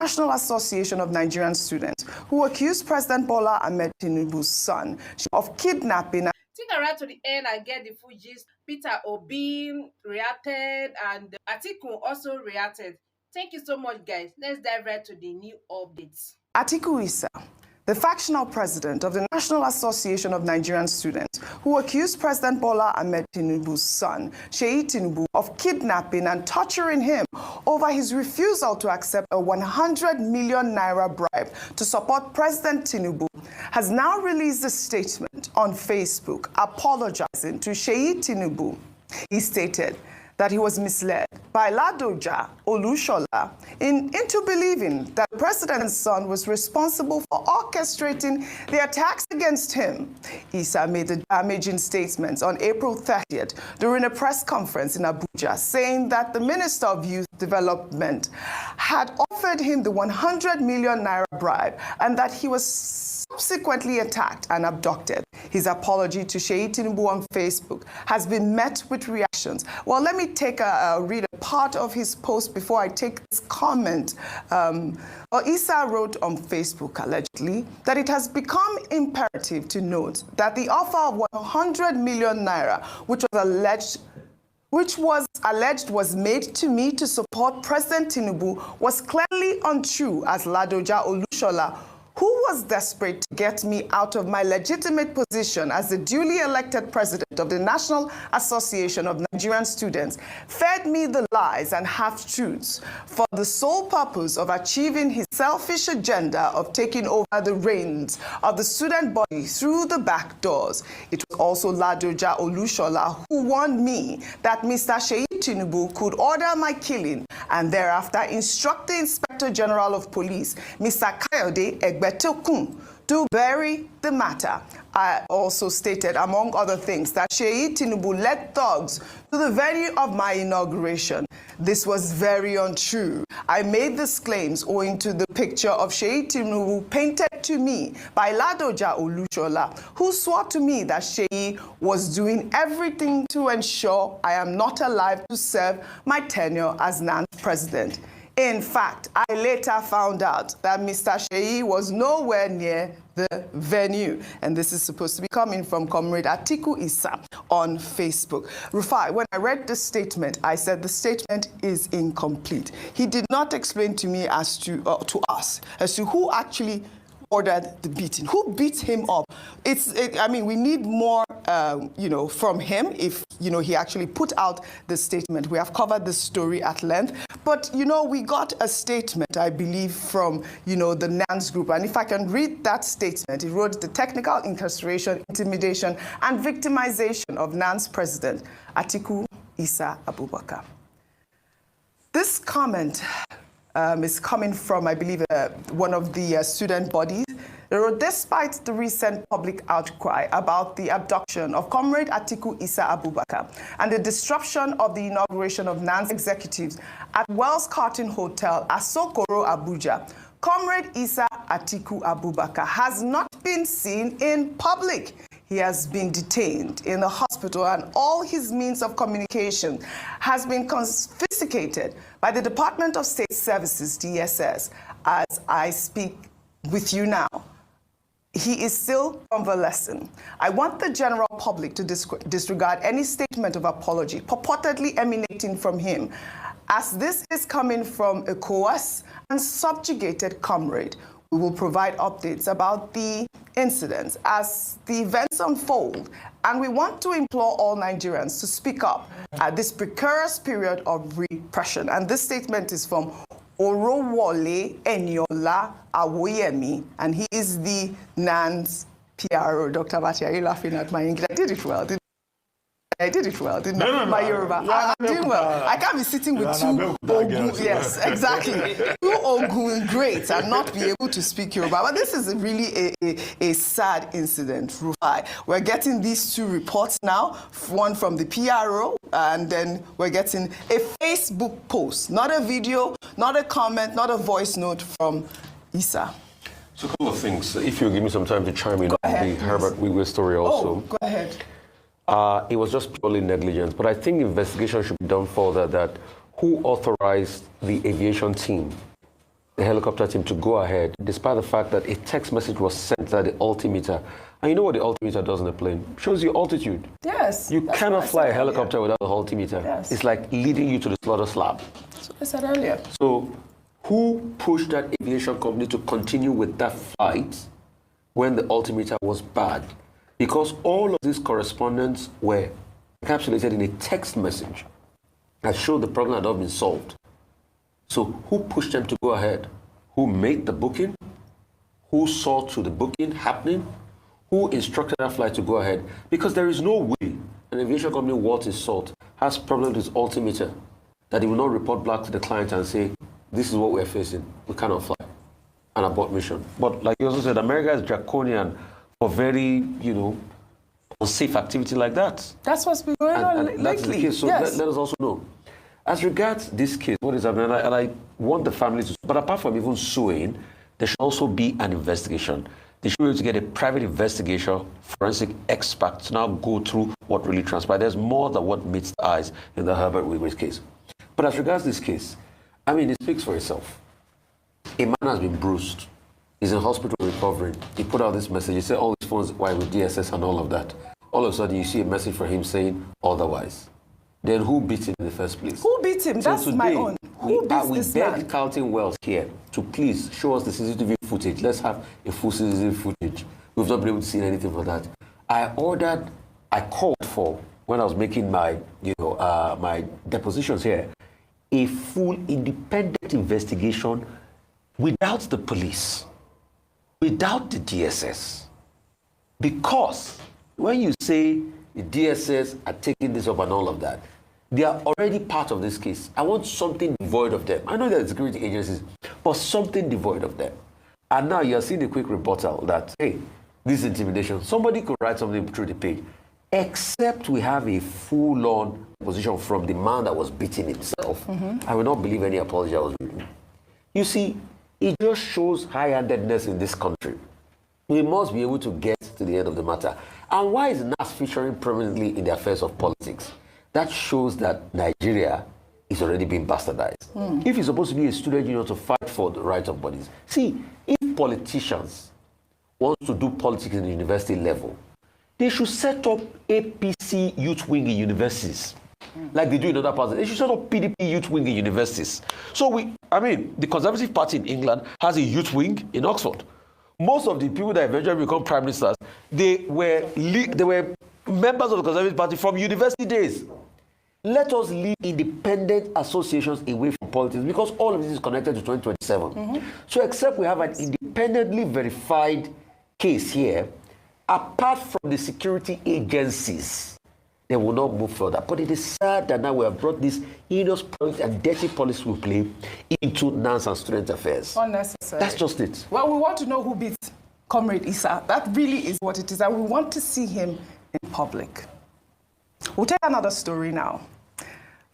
National Association of Nigerian Students, who accused President Bola Ahmed Tinubu's son of kidnapping. Stick around to the end and get the full gist. Peter Obi reacted and ATIKU also reacted. Thank you so much, guys. Let's dive right to the new updates. ATIKU Issa, the factional president of the National Association of Nigerian Students, who accused President Bola Ahmed Tinubu's son, SEYI Tinubu, of kidnapping and torturing him over his refusal to accept a 100 million naira bribe to support President Tinubu, has now released a statement on Facebook apologizing to SEYI Tinubu. He stated that he was misled by Ladoja Olushola into believing that the president's son was responsible for orchestrating the attacks against him. Issa made the damaging statements on April 30th during a press conference in Abuja, saying that the Minister of Youth Development had offered him the 100 million naira bribe and that he was subsequently attacked and abducted. His apology to SEYI Tinubu on Facebook has been met with reactions. Well, let me read a part of his post before I take this comment. Issa wrote on Facebook, allegedly, that it has become imperative to note that the offer of 100 million naira, which was alleged was made to me to support President Tinubu, was clearly untrue, as Ladoja Olushola, who was desperate to get me out of my legitimate position as the duly elected president of the National Association of Nigerian Students, fed me the lies and half-truths for the sole purpose of achieving his selfish agenda of taking over the reins of the student body through the back doors. It was also Ladoja Olushola who warned me that Mr. SEYI Tinubu could order my killing and thereafter instruct the Inspector General of Police, Mr. Kayode Egbetokun, to bury the matter. I also stated, among other things, that SEYI Tinubu led thugs to the venue of my inauguration. This was very untrue. I made these claims owing to the picture of SEYI Tinubu painted to me by Ladoja Olushola, who swore to me that SEYI was doing everything to ensure I am not alive to serve my tenure as NAN's president. In fact, I later found out that Mr. SEYI was nowhere near the venue. And this is supposed to be coming from Comrade ATIKU Issa on Facebook. Rufai, when I read this statement, I said the statement is incomplete. He did not explain to me as to us as to who actually ordered the beating. Who beat him up? I mean, we need more, from him if, he actually put out the statement. We have covered the story at length. But, we got a statement, I believe, from, the NANS group. And if I can read that statement, it wrote the technical incarceration, intimidation, and victimization of NANS president, ATIKU Issa Abubakar. This comment is coming from, I believe, one of the student bodies. They wrote, despite the recent public outcry about the abduction of Comrade ATIKU Issa Abubakar and the disruption of the inauguration of NAN's executives at Wells Carton Hotel, Asokoro, Abuja, Comrade Issa ATIKU Abubakar has not been seen in public. He has been detained in the hospital and all his means of communication has been confiscated by the Department of State Services, DSS. As I speak with you now, he is still convalescent. I want the general public to disregard any statement of apology purportedly emanating from him, as this is coming from a coerced and subjugated comrade. We will provide updates about the incidents as the events unfold, and we want to implore all Nigerians to speak up at this precarious period of repression. And this statement is from Orowole Eniola Awoyemi, and he is the NANS PRO. Dr. Bati, are you laughing at my English? I did it well, didn't I? My Yoruba. I'm doing well. I can't be sitting with two Ogun. Yes, exactly. Two Ogun greats and not be able to speak Yoruba. But this is really a sad incident, Rufai. We're getting these two reports now, one from the PRO, and then we're getting a Facebook post, not a video, not a comment, not a voice note from Issa. So a couple of things. If you give me some time to chime in on the Herbert Wigwe story also. Oh, go ahead. It was just purely negligence, but I think investigation should be done further that who authorized the aviation team the helicopter team to go ahead, despite the fact that a text message was sent at the altimeter. And you know what the altimeter does in a plane? Shows you altitude. Yes. You cannot fly a helicopter without the altimeter. Yes. It's like leading you to the slaughter slab. That's what I said earlier. So who pushed that aviation company to continue with that flight when the altimeter was bad? Because all of these correspondence were encapsulated in a text message that showed the problem had not been solved. So who pushed them to go ahead? Who made the booking? Who saw to the booking happening? Who instructed that flight to go ahead? Because there is no way an aviation company worth its salt has problems with altimeter that it will not report back to the client and say, this is what we're facing. We cannot fly. And abort mission. But like you also said, America is draconian for very, unsafe activity like that. That's what's been going on lately. That's the case. So yes. let us also know. As regards this case, what is happening, and I want the family to, but apart from even suing, there should also be an investigation. They should be able to get a private investigation, forensic experts to now go through what really transpired. There's more than what meets the eyes in the Herbert Wigwe case. But as regards this case, I mean, it speaks for itself. A man has been bruised. He's in hospital recovering. He put out this message. He said all his phones were with DSS and all of that. All of a sudden, you see a message from him saying otherwise. Then who beat him in the first place? Who beat him? That's today, my own. Who beat this man? We beg Carlton Wells here to please show us the CCTV footage. Let's have a full CCTV footage. We've not been able to see anything for that. I called for, when I was making my, my depositions here, a full independent investigation without the police, without the DSS. Because when you say the DSS are taking this up and all of that, they are already part of this case. I want something devoid of them. I know there are security agencies, but something devoid of them. And now you're seeing a quick rebuttal that, hey, this is intimidation. Somebody could write something through the page, except we have a full-on position from the man that was beating himself. I will not believe any apology I was reading. You see, it just shows high-handedness in this country. We must be able to get to the end of the matter. And why is NAS featuring prominently in the affairs of politics? That shows that Nigeria is already being bastardized. If you're supposed to be a student union to fight for the rights of bodies, see, if politicians want to do politics in the university level, they should set up APC youth wing in universities, like they do in other parts. They should set up PDP youth wing in universities. So the Conservative Party in England has a youth wing in Oxford. Most of the people that eventually become prime ministers, they were members of the Conservative Party from university days. Let us leave independent associations away from politics because all of this is connected to 2027. So except we have an independently verified case here, apart from the security agencies, they will not move further. But it is sad that now we have brought this heinous politics and dirty policy we play into NANS and student affairs. Unnecessary. That's just it. Well, we want to know who beat Comrade Issa. That really is what it is. And we want to see him in public. We'll take another story now.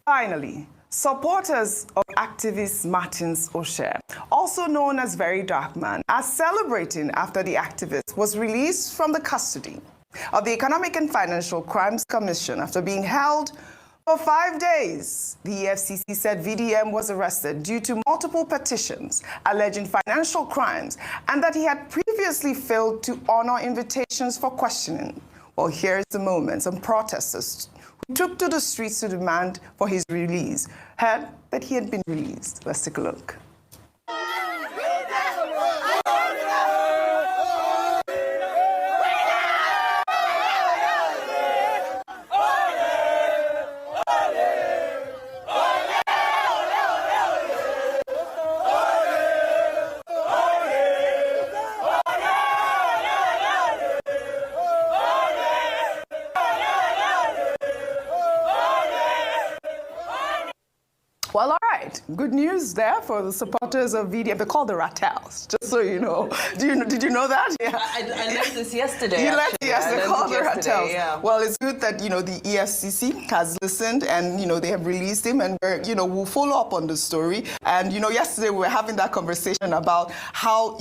Finally, supporters of activist Martins Osher, also known as Very Dark Man, are celebrating after the activist was released from the custody of the Economic and Financial Crimes Commission after being held for 5 days. The EFCC said VDM was arrested due to multiple petitions alleging financial crimes and that he had previously failed to honor invitations for questioning. Well, here's the moment. Some protesters who took to the streets to demand for his release heard that he had been released. Let's take a look. Well, all right. Good news there for the supporters of VDM. They're called the Rattels, just so you know. Did you know that? Yeah. I learned this yesterday. You learned it yesterday. They're called the Rattels. Yeah. Well, it's good that, the EFCC has listened and, they have released him and, we'll follow up on the story. And, yesterday we were having that conversation about how,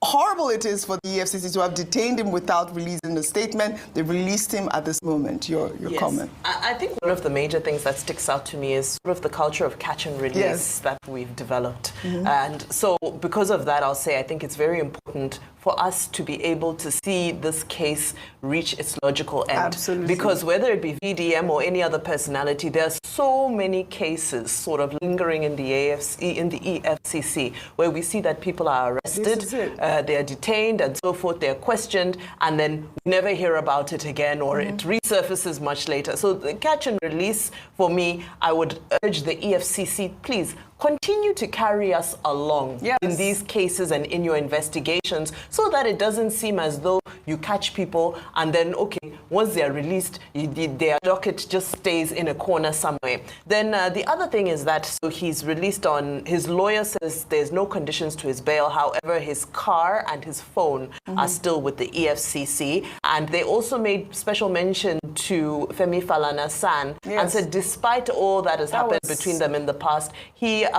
horrible it is for the EFCC to have detained him without releasing a statement. They released him at this moment. Your yes. comment? I think one of the major things that sticks out to me is sort of the culture of catch and release that we've developed. And so because of that, I'll say I think it's very important for us to be able to see this case reach its logical end. Absolutely. Because whether it be VDM or any other personality, there's so many cases sort of lingering in the EFCC where we see that people are arrested, they are detained and so forth, they're questioned, and then we never hear about it again, or it resurfaces much later. So the catch and release, for me, I would urge the EFCC, please, continue to carry us along in these cases and in your investigations so that it doesn't seem as though you catch people and then, okay, once they're released, their docket just stays in a corner somewhere. Then the other thing is that, so he's released on, his lawyer says there's no conditions to his bail. However, his car and his phone are still with the EFCC. And they also made special mention to Femi Falana-San and said despite all that has happened between them in the past, he's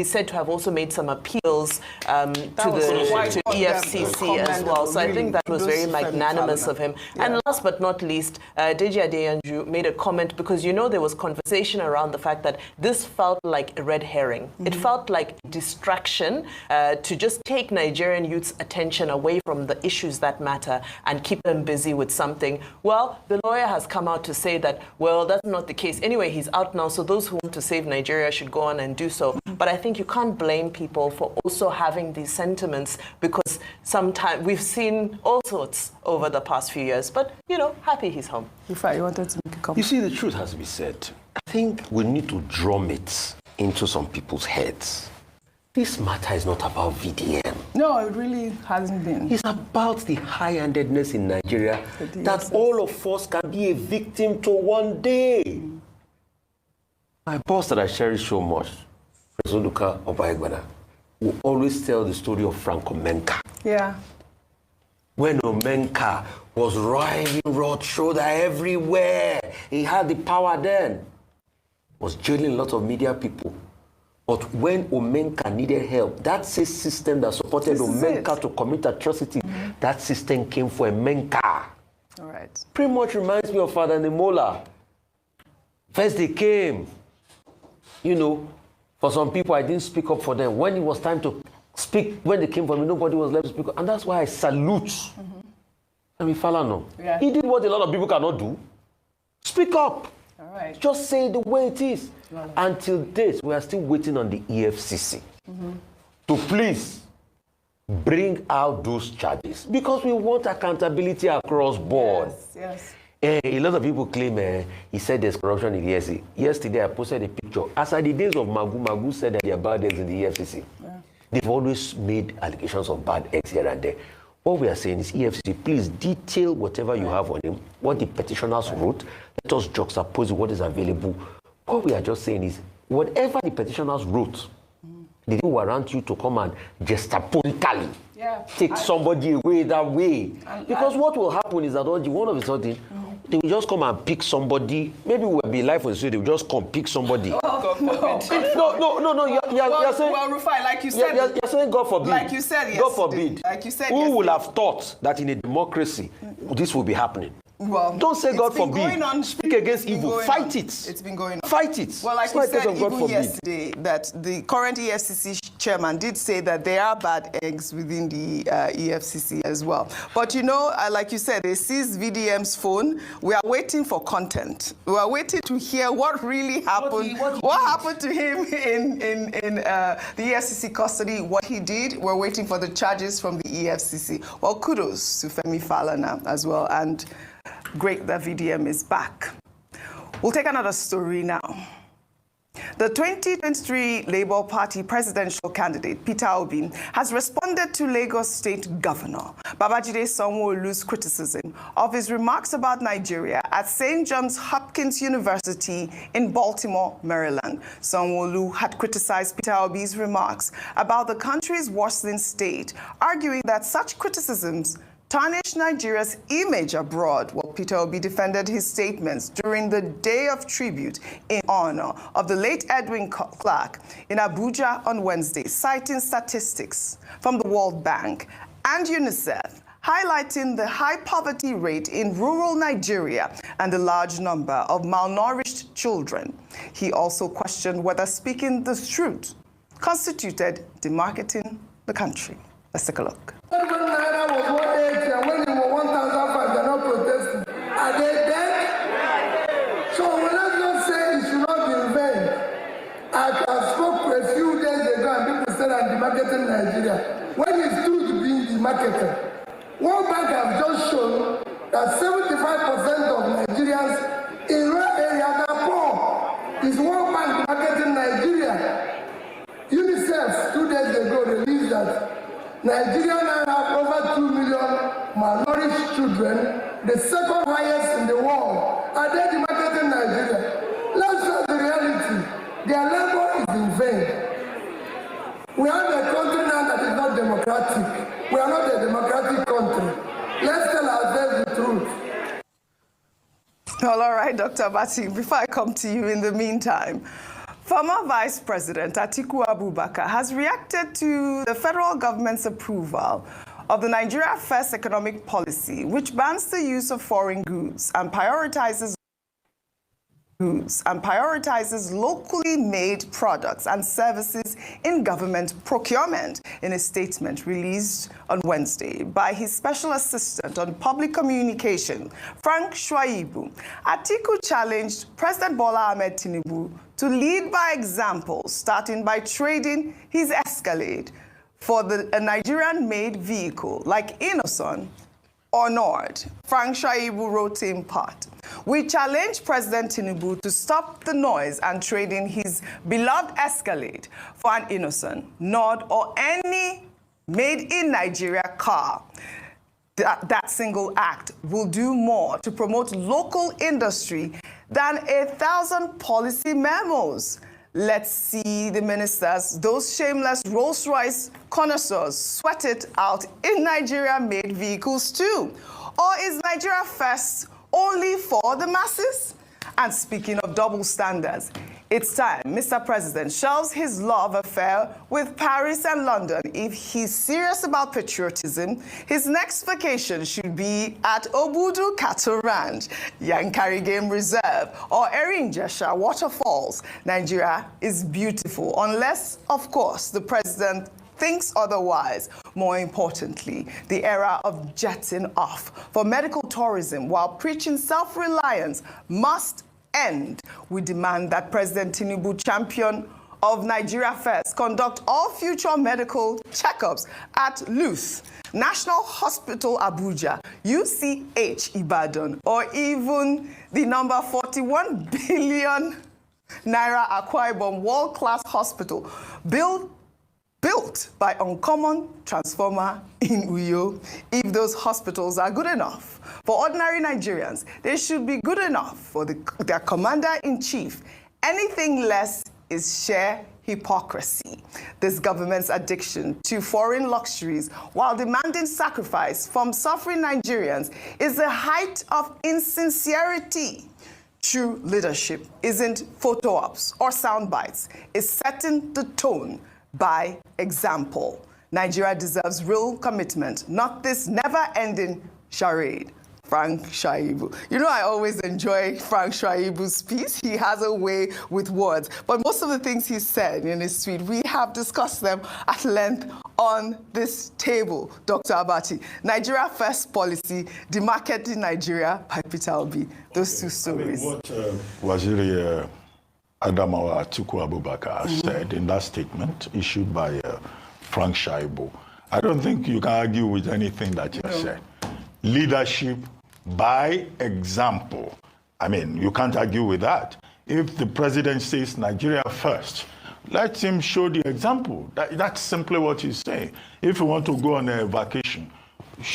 said to have also made some appeals to EFCC as well. So I think that was very magnanimous of him. And last but not least, Deji Adeyanju made a comment because, you know, there was conversation around the fact that this felt like a red herring. It felt like distraction to just take Nigerian youth's attention away from the issues that matter and keep them busy with something. Well, the lawyer has come out to say that, well, that's not the case. Anyway, he's out now, so those who want to save Nigeria should go on and do so. But I think you can't blame people for also having these sentiments because sometimes we've seen all sorts over the past few years. But, you know, happy he's home. Ifá, you wanted to make a comment? You see, the truth has to be said. I think we need to drum it into some people's heads. This matter is not about VDM. No, it really hasn't been. It's about the high-handedness in Nigeria that all of us can be a victim to one day. My boss that I cherish so much, President Obaigwana, will always tell the story of Frank Omenka. Yeah. When Omenka was riding broad shoulder everywhere, he had the power then. Was jailing a lot of media people. But when Omenka needed help, that system that supported Omenka to commit atrocity, that system came for Omenka. All right. Pretty much reminds me of Father Nemola. First they came, you know, for some people I didn't speak up for them. When it was time to speak, when they came for me, nobody was left to speak up. And that's why I salute Femi Falana. Yeah. He did what a lot of people cannot do. Speak up. All right. Just say it the way it is. Until date, we are still waiting on the EFCC to please bring out those charges because we want accountability across board. Yes. A lot of people claim he said there's corruption in the EFCC. Yesterday, I posted a picture. As at the days of Magu said that there are bad eggs in the EFCC. Yeah. They've always made allegations of bad eggs here and there. What we are saying is, EFCC, please detail whatever you have on him, what the petitioners wrote. Let us juxtapose what is available. What we are just saying is, whatever the petitioners wrote, they didn't warrant you to come and gestaponically take somebody away that way. Because what will happen is that one of a sudden, they will just come and pick somebody. Maybe we'll be live on the street, they will just come pick somebody. No. You're saying, well, Rufai, like you said, you're saying God forbid. Like you said yesterday. God forbid. Like you said Who yesterday. will have thought that in a democracy, this will be happening? Well, don't say God forbid. On, speak against evil. Fight it. It's been going on. Fight it. Well, like you said even yesterday, that the current EFCC chairman did say that there are bad eggs within the EFCC as well. But you know, like you said, they seized VDM's phone. We are waiting for content. We are waiting to hear what really happened. What happened to him in the EFCC custody? What he did. We're waiting for the charges from the EFCC. Well, kudos to Femi Falana as well, and great that VDM is back. We'll take another story now. The 2023 Labour Party presidential candidate, Peter Obi, has responded to Lagos State Governor Babajide Sanwo-Olu's criticism of his remarks about Nigeria at St. Johns Hopkins University in Baltimore, Maryland. Sanwo-Olu had criticized Peter Obi's remarks about the country's worsening state, arguing that such criticisms tarnished Nigeria's image abroad, while Peter Obi defended his statements during the day of tribute in honor of the late Edwin Clark in Abuja on Wednesday, citing statistics from the World Bank and UNICEF, highlighting the high poverty rate in rural Nigeria and the large number of malnourished children. He also questioned whether speaking the truth constituted demarketing the country. Let's take a look. When Naira was 180 and when it was 1,005, they're not protesting. Are they dead? So when I just say it should not be in vain, I spoke a few days ago and people said I'm demarketing Nigeria. When it's truth being demarketed, World Bank has just shown that 75% of Nigerians in rural areas are poor. Is World Bank demarketing Nigeria? UNICEF 2 days ago released that Nigeria now have over 2 million malnourished children, the second highest in the world. Are they demarketing Nigeria? Let's face the reality. Their labor is in vain. We have a country now that is not democratic. We are not a democratic country. Let's tell ourselves the truth. Well, all right, Dr. Abati, before I come to you in the meantime, former Vice President ATIKU Abubakar has reacted to the federal government's approval of the Nigeria First economic policy, which bans the use of foreign goods and prioritizes locally made products and services in government procurement. In a statement released on Wednesday by his special assistant on public communication, Frank Shwaibu, ATIKU challenged President Bola Ahmed Tinubu to lead by example, starting by trading his Escalade for a Nigerian-made vehicle like Innoson or Nord. Frank Shwaibu wrote in part, "We challenge President Tinubu to stop the noise and trade in his beloved Escalade for an Innoson, Nord, or any made-in-Nigeria car. That single act will do more to promote local industry than 1,000 policy memos. Let's see the ministers, those shameless Rolls-Royce connoisseurs, sweat it out in Nigeria-made vehicles too. Or is Nigeria First only for the masses?" And speaking of double standards, it's time Mr. President shelves his love affair with Paris and London. If he's serious about patriotism, his next vacation should be at Obudu Cattle Ranch, Yankari Game Reserve, or Erinjesha Waterfalls. Nigeria is beautiful, unless, of course, the president thinks otherwise. More importantly, the era of jetting off for medical tourism while preaching self-reliance must end. We demand that President Tinubu, champion of Nigeria First, conduct all future medical checkups at LUTH, National Hospital Abuja, UCH Ibadan, or even the number 41 billion Naira Akwa Ibom world-class hospital built by Uncommon Transformer in Uyo. If those hospitals are good enough for ordinary Nigerians, they should be good enough for their commander-in-chief. Anything less is sheer hypocrisy. This government's addiction to foreign luxuries while demanding sacrifice from suffering Nigerians is the height of insincerity. True leadership isn't photo ops or sound bites. It's setting the tone by example. Nigeria deserves real commitment, not this never-ending charade. Frank Shwaibu. You know, I always enjoy Frank Shwaibu's piece. He has a way with words. But most of the things he said in his tweet, we have discussed them at length on this table, Dr. Abati. Nigeria First policy, demarketing Nigeria by Peter Obi. Those two stories. What Waziri Adamawa ATIKU Abubakar said in that statement issued by Frank Shwaibu, I don't think you can argue with anything that you said. Leadership by example. I mean, you can't argue with that. If the president says Nigeria first, let him show the example. That's simply what he's saying. If you want to go on a vacation,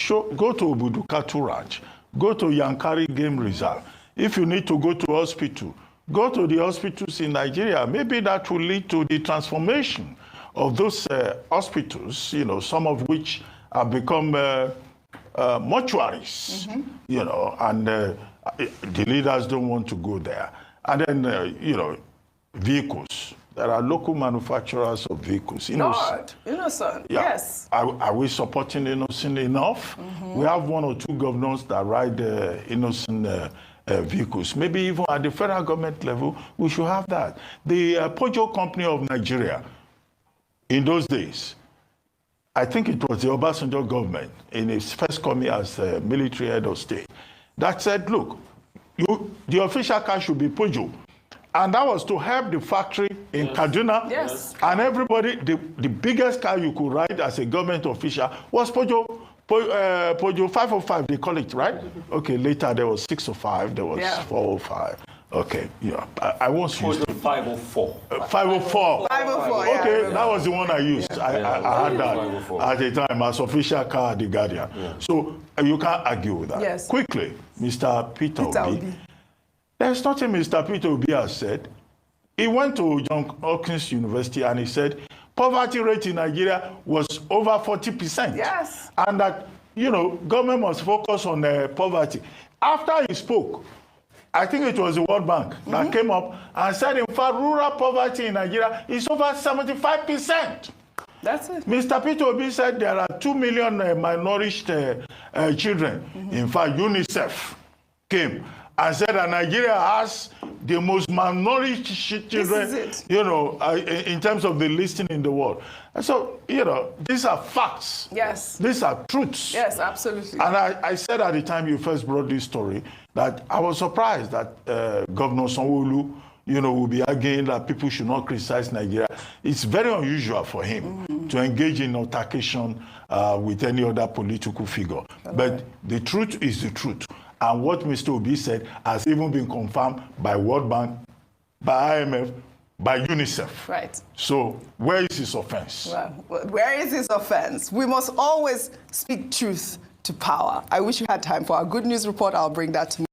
go to Obudu Cattle Ranch, go to Yankari Game Reserve. If you need to go to hospital, go to the hospitals in Nigeria. Maybe that will lead to the transformation of those hospitals, you know, some of which have become mortuaries, you know, and the leaders don't want to go there. And then, you know, vehicles. There are local manufacturers of vehicles. Innocent, yeah. yes. Are we supporting Innocent enough? We have 1 or 2 governors that ride Innocent vehicles. Maybe even at the federal government level, we should have that. The Pojo Company of Nigeria, in those days, I think it was the Obasanjo government, in its first coming as military head of state, that said, look, the official car should be Pojo. And that was to help the factory in Kaduna. Yes. And everybody, the biggest car you could ride as a government official was Pojo 505, they call it, right? Okay, later there was 605, there was 405. Okay, yeah. I once used Pojo 504. 504. 504, Okay, yeah. that was the one I used. I had that 504. at the time as official car at the Guardian. So you can't argue with that. Yes. Quickly, Mr. Peter Obi. There's nothing Mr. Peter Obi has said. He went to Johns Hopkins University and he said poverty rate in Nigeria was over 40%. Yes. And that, you know, government must focus on poverty. After he spoke, I think it was the World Bank that came up and said, in fact, rural poverty in Nigeria is over 75%. That's it. Mr. Peter Obi said there are 2 million malnourished children. In fact, UNICEF came and said that Nigeria has the most malnourished children, you know, in terms of the listing in the world. And so, you know, these are facts. Yes. These are truths. Yes, absolutely. And I said at the time you first brought this story that I was surprised that Governor Sanwo-Olu, you know, will be arguing that people should not criticize Nigeria. It's very unusual for him to engage in altercation with any other political figure. But the truth is the truth. And what Mr. Obi said has even been confirmed by World Bank, by IMF, by UNICEF. Right. So where is his offense? Well, where is his offense? We must always speak truth to power. I wish you had time for our good news report. I'll bring that tomorrow.